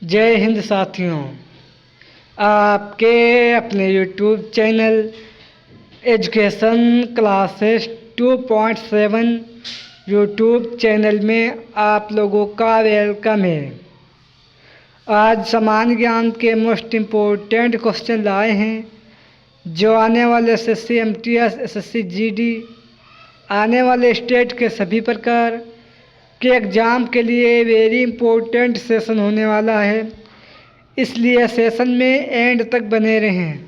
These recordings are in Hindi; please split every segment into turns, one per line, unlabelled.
जय हिंद साथियों, आपके अपने YouTube channel education classes 2.7 YouTube channel में आप लोगों का वेलकम है। आज सामान्य ज्ञान के मोस्ट इम्पोर्टेंट क्वेश्चन लाए हैं जो आने वाले SSC MTS SSC GD आने वाले स्टेट के सभी प्रकार के एग्ज़ाम के लिए वेरी इम्पोर्टेंट सेशन होने वाला है, इसलिए सेशन में एंड तक बने रहें।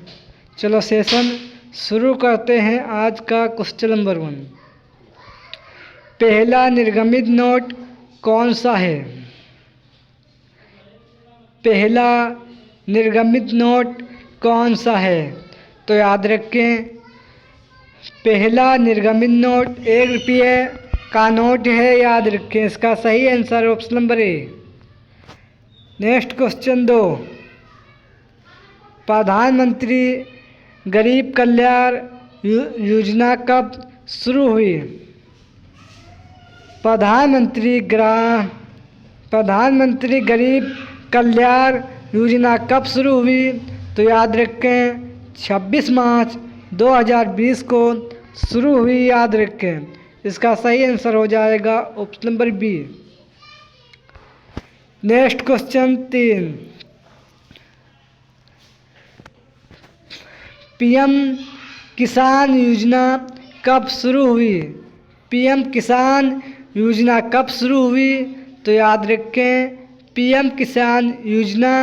चलो सेशन शुरू करते हैं। आज का क्वेश्चन नंबर 1, पहला निर्गमित नोट कौन सा है? पहला निर्गमित नोट कौन सा है? तो याद रखें, पहला निर्गमित नोट 1 रुपये का नोट है। याद रखें, इसका सही answer option number A. Next question 2, प्रधानमंत्री गरीब कल्याण योजना कब शुरू हुई? प्रधानमंत्री गरीब कल्याण योजना कब शुरू हुई? तो याद रखें 26 मार्च 2020 को शुरू हुई। याद रखें, इसका सही आंसर हो जाएगा option number B. Next question 3, PM Kisan योजना कब शुरू हुई? पीएम किसान योजना कब शुरू हुई? तो याद रखें, पीएम किसान योजना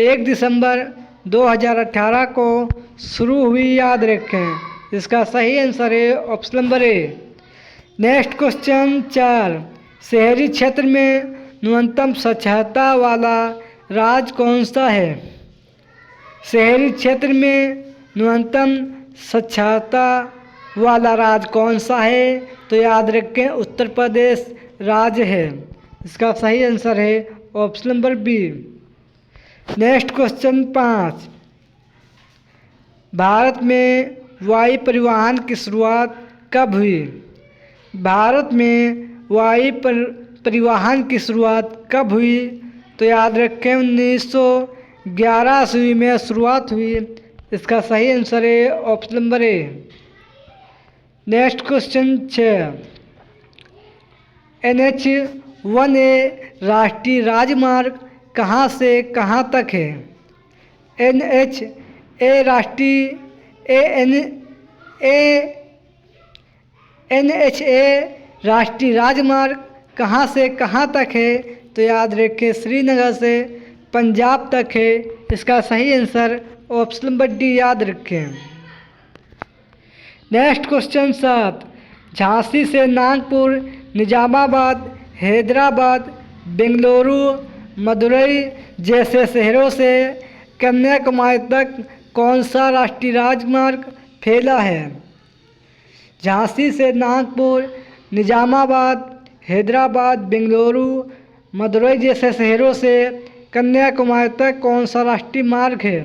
1 दिसंबर 2018 को शुरू हुई। याद रखें, इसका सही आंसर है option number A. Next question 4, शहरी क्षेत्र में न्यूनतम साक्षरता वाला राज्य कौन सा है? शहरी क्षेत्र में न्यूनतम साक्षरता वाला राज्य कौन सा है? तो याद रखें, उत्तर प्रदेश राज्य है। इसका सही आंसर है option number B. Next question 5, Bharat में वायु परिवहन की शुरुआत कब हुई? भारत में वायु परिवहन की शुरुआत कब हुई? तो याद रखें 1911 ईस्वी में शुरुआत हुई। इसका सही आंसर है option number A. Next question 6, NH-1A राष्ट्रीय राजमार्ग कहाँ से कहाँ तक है? NHA राष्ट्रीय राजमार्ग कहाँ से कहाँ तक है? तो याद रखें, श्रीनगर से पंजाब तक है। इसका सही आंसर ऑप्शन नंबर डी। याद रखें। नेक्स्ट क्वेश्चन 7, झांसी से नागपुर, निजामाबाद, हैदराबाद, बेंगलुरु, मदुरई जैसे शहरों से कन्याकुमारी तक कौन सा राष्ट्रीय राजमार्ग फैला है? झांसी से नागपुर, निजामाबाद, हैदराबाद, बेंगलुरु, मदुरई जैसे शहरों से कन्याकुमारी तक कौन सा राष्ट्रीय मार्ग है?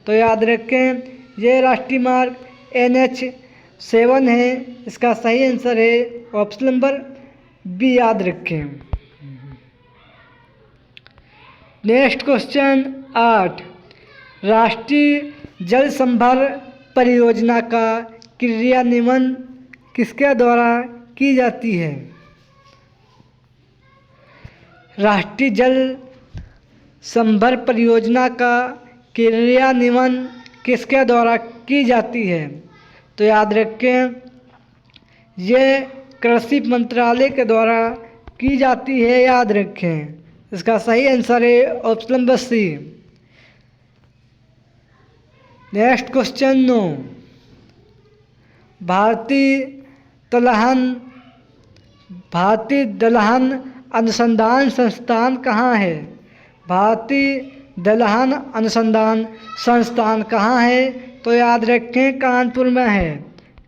तो याद रखें, ये राष्ट्रीय मार्ग NH-7 है। इसका सही आंसर है ऑप्शन नंबर बी। याद रखें। नेक्स्ट क्वेश्चन 8, राष्ट्रीय जल संभर परियोजना का क्रियान्वयन किसके द्वारा की जाती है? राष्ट्रीय जल संभर परियोजना का क्रियान्वयन किसके द्वारा की जाती है? तो याद रखें, ये कृषि मंत्रालय के द्वारा की जाती है। याद रखें, इसका सही आंसर है option number C. Next question 9, भारतीय दलहन अनुसंधान संस्थान कहाँ है? भारतीय दलहन अनुसंधान संस्थान कहाँ है? तो याद रखें, कानपुर में है।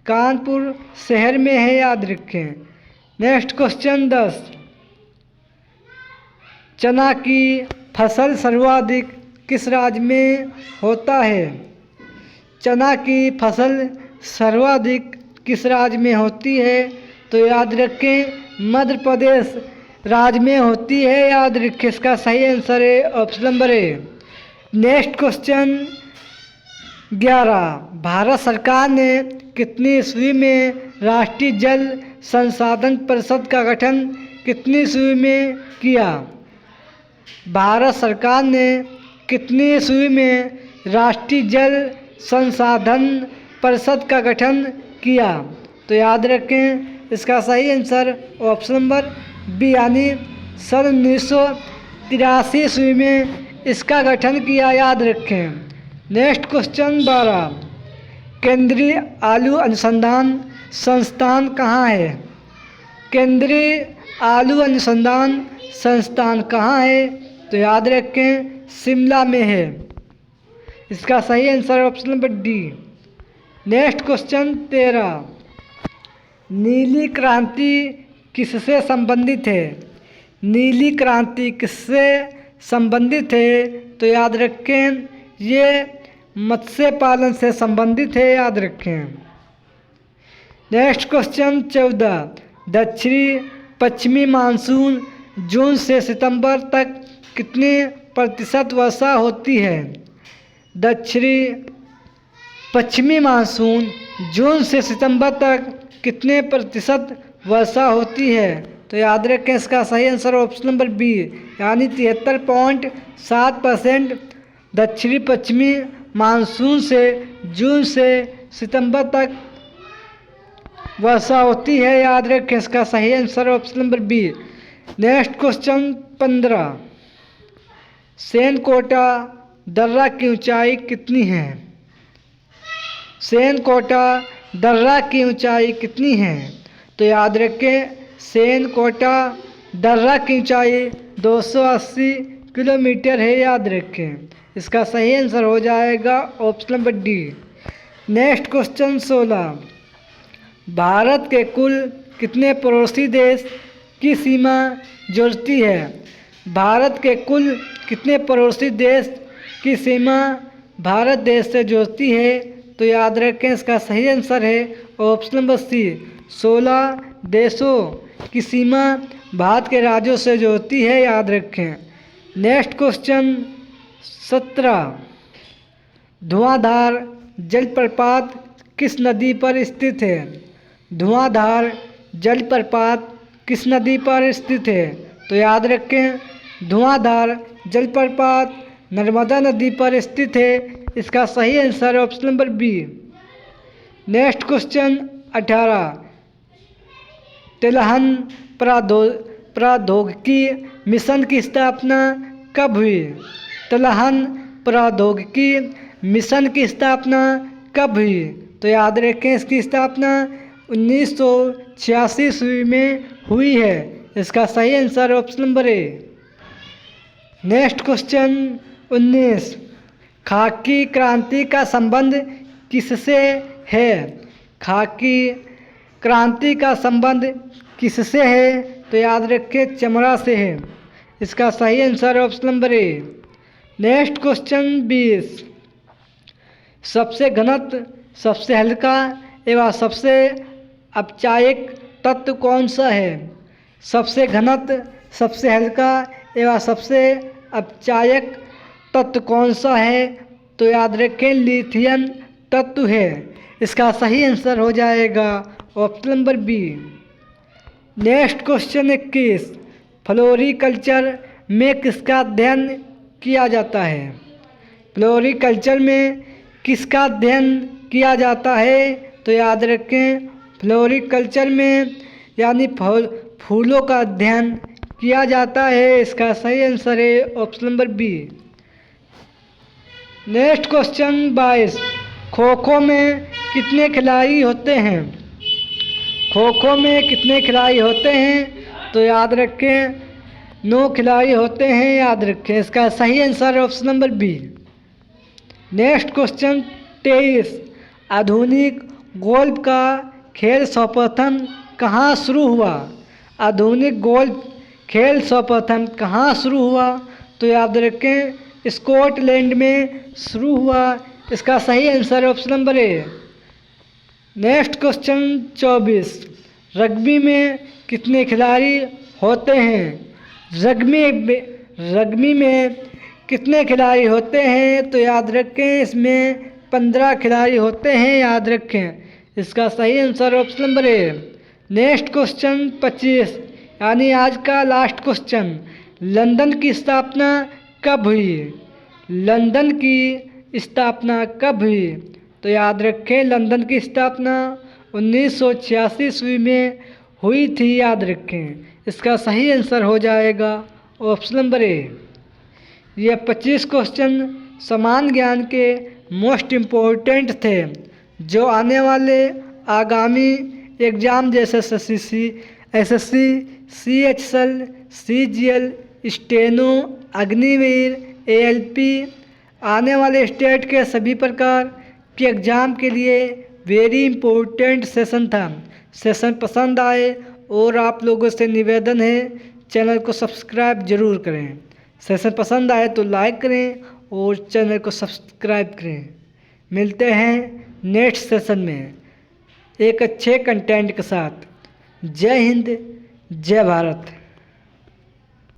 कानपुर शहर में है। याद रखें। नेक्स्ट क्वेश्चन 10, चना की फसल सर्वाधिक किस राज्य में होता है? चना की फसल सर्वाधिक किस राज्य में होती है? तो याद रखें, मध्य प्रदेश राज्य में होती है? याद रखिए, इसका सही आंसर है option number A. Next question 11, Bharat सरकार ने कितनी ईस्वी में राष्ट्रीय जल संसाधन परिषद का गठन कितनी ईस्वी में किया? भारत सरकार ने कितनी ईस्वी में राष्ट्रीय जल संसाधन परिषद का गठन किया? तो याद रखें, इसका सही आंसर ऑप्शन नंबर बी यानी सन 1983 ईस्वी में इसका गठन किया। याद रखें। नेक्स्ट क्वेश्चन 12, केंद्रीय आलू अनुसंधान संस्थान कहाँ है? केंद्रीय आलू अनुसंधान संस्थान कहाँ है? तो याद रखें, शिमला में है। इसका सही answer option number D. Next question 13, नीली क्रांति किससे संबंधित है? नीली क्रांति किससे संबंधित है? तो याद रखें, ये मत्स्य पालन से संबंधित है। याद रखें। नेक्स्ट क्वेश्चन 14, दक्षिणी पश्चिमी मानसून जून से सितंबर तक कितने प्रतिशत वर्षा होती है? दक्षिणी पश्चिमी मानसून जून से सितंबर तक कितने प्रतिशत वर्षा होती है? तो याद रखें, इसका सही आंसर ऑप्शन नंबर बी यानी 73.7% दक्षिणी पश्चिमी मानसून से जून से सितंबर तक वर्षा होती है। याद रखें, इसका सही answer option number B. Next question 15, Shenkottai दर्रा की ऊंचाई कितनी है? सेनकोटा दर्रा की ऊंचाई कितनी है? तो याद रखें, सेनकोटा दर्रा की ऊंचाई 280 किलोमीटर है। याद रखें। इसका सही आंसर हो जाएगा option number D. Next question 16, Bharat के कुल कितने पड़ोसी देश की सीमा जुड़ती है? भारत के कुल कितने पड़ोसी देश की सीमा भारत देश से जुड़ती है? तो याद रखें, इसका सही आंसर है ऑप्शन नंबर सी, 16 देशों की सीमा भारत के राज्यों से जुड़ती है। याद रखें। नेक्स्ट क्वेश्चन 17, धुआंधार जलप्रपात किस नदी पर स्थित है? धुआंधार जलप्रपात किस नदी पर स्थित है? तो याद रखें, धुआंधार जलप्रपात नर्मदा नदी पर स्थित है। इसका सही answer option number B. Next question 18, तिलहन प्रौद्योगिकी मिशन की स्थापना कब हुई? तिलहन प्रौद्योगिकी मिशन की स्थापना कब हुई? तो याद रखें, इसकी स्थापना 1986 ईस्वी में हुई है। इसका सही answer option number A. Next question 19, खाकी क्रांति का संबंध किससे है? खाकी क्रांति का संबंध किससे है? तो याद रखें, चमड़ा से है। इसका सही answer option number A. Next question 20, सबसे घनत्व सबसे हल्का एवं सबसे अपचायक तत्व कौन सा है? सबसे घनत्व सबसे हल्का एवं सबसे अपचायक तत्व कौन सा है? तो याद रखें, लिथियम तत्व है। इसका सही आंसर हो जाएगा option number B. Next question 21, floriculture में किसका अध्ययन किया जाता है? फ्लोरीकल्चर में किसका अध्ययन किया जाता है? तो याद रखें, फ्लोरीकल्चर में यानी फूलों का अध्ययन किया जाता है। इसका सही आंसर है option number B. Next question 22, kho खो में कितने खिलाड़ी होते हैं? खो खो में कितने खिलाड़ी होते हैं? तो याद रखें, 9 खिलाड़ी होते हैं। याद रखें, इसका सही answer option number B. Next question 23, आधुनिक गोल्फ का खेल सर्वप्रथम कहाँ शुरू हुआ? आधुनिक गोल्फ खेल सर्वप्रथम कहाँ शुरू हुआ? तो याद रखें, स्कॉटलैंड में शुरू हुआ। इसका सही answer option number A. Next question 24, rugby में कितने खिलाड़ी होते हैं? रग्बी में कितने खिलाड़ी होते हैं? तो याद रखें इसमें 15 खिलाड़ी होते हैं, याद रखें। इसका सही answer option number A. Next question 25 यानी आज का लास्ट क्वेश्चन। लंदन की स्थापना कब हुई? लंदन की स्थापना कब हुई? तो याद रखें लंदन की स्थापना 1986 ईस्वी में हुई थी, याद रखें। इसका सही आंसर हो जाएगा ऑप्शन नंबर ए। ये 25 क्वेश्चन समान ज्ञान के मोस्ट इम्पोर्टेंट थे, जो आने वाले आगामी एग्ज़ाम जैसे SSC, CHSL, CGL, steno, Agniveer, ALP आने वाले स्टेट के सभी प्रकार के एग्ज़ाम के लिए वेरी इम्पोर्टेंट सेशन था। सेशन पसंद आए और आप लोगों से निवेदन है चैनल को सब्सक्राइब जरूर करें। सेशन पसंद आए तो लाइक करें और चैनल को सब्सक्राइब करें। मिलते हैं नेक्स्ट सेशन में एक अच्छे कंटेंट के साथ। जय हिंद, जय भारत।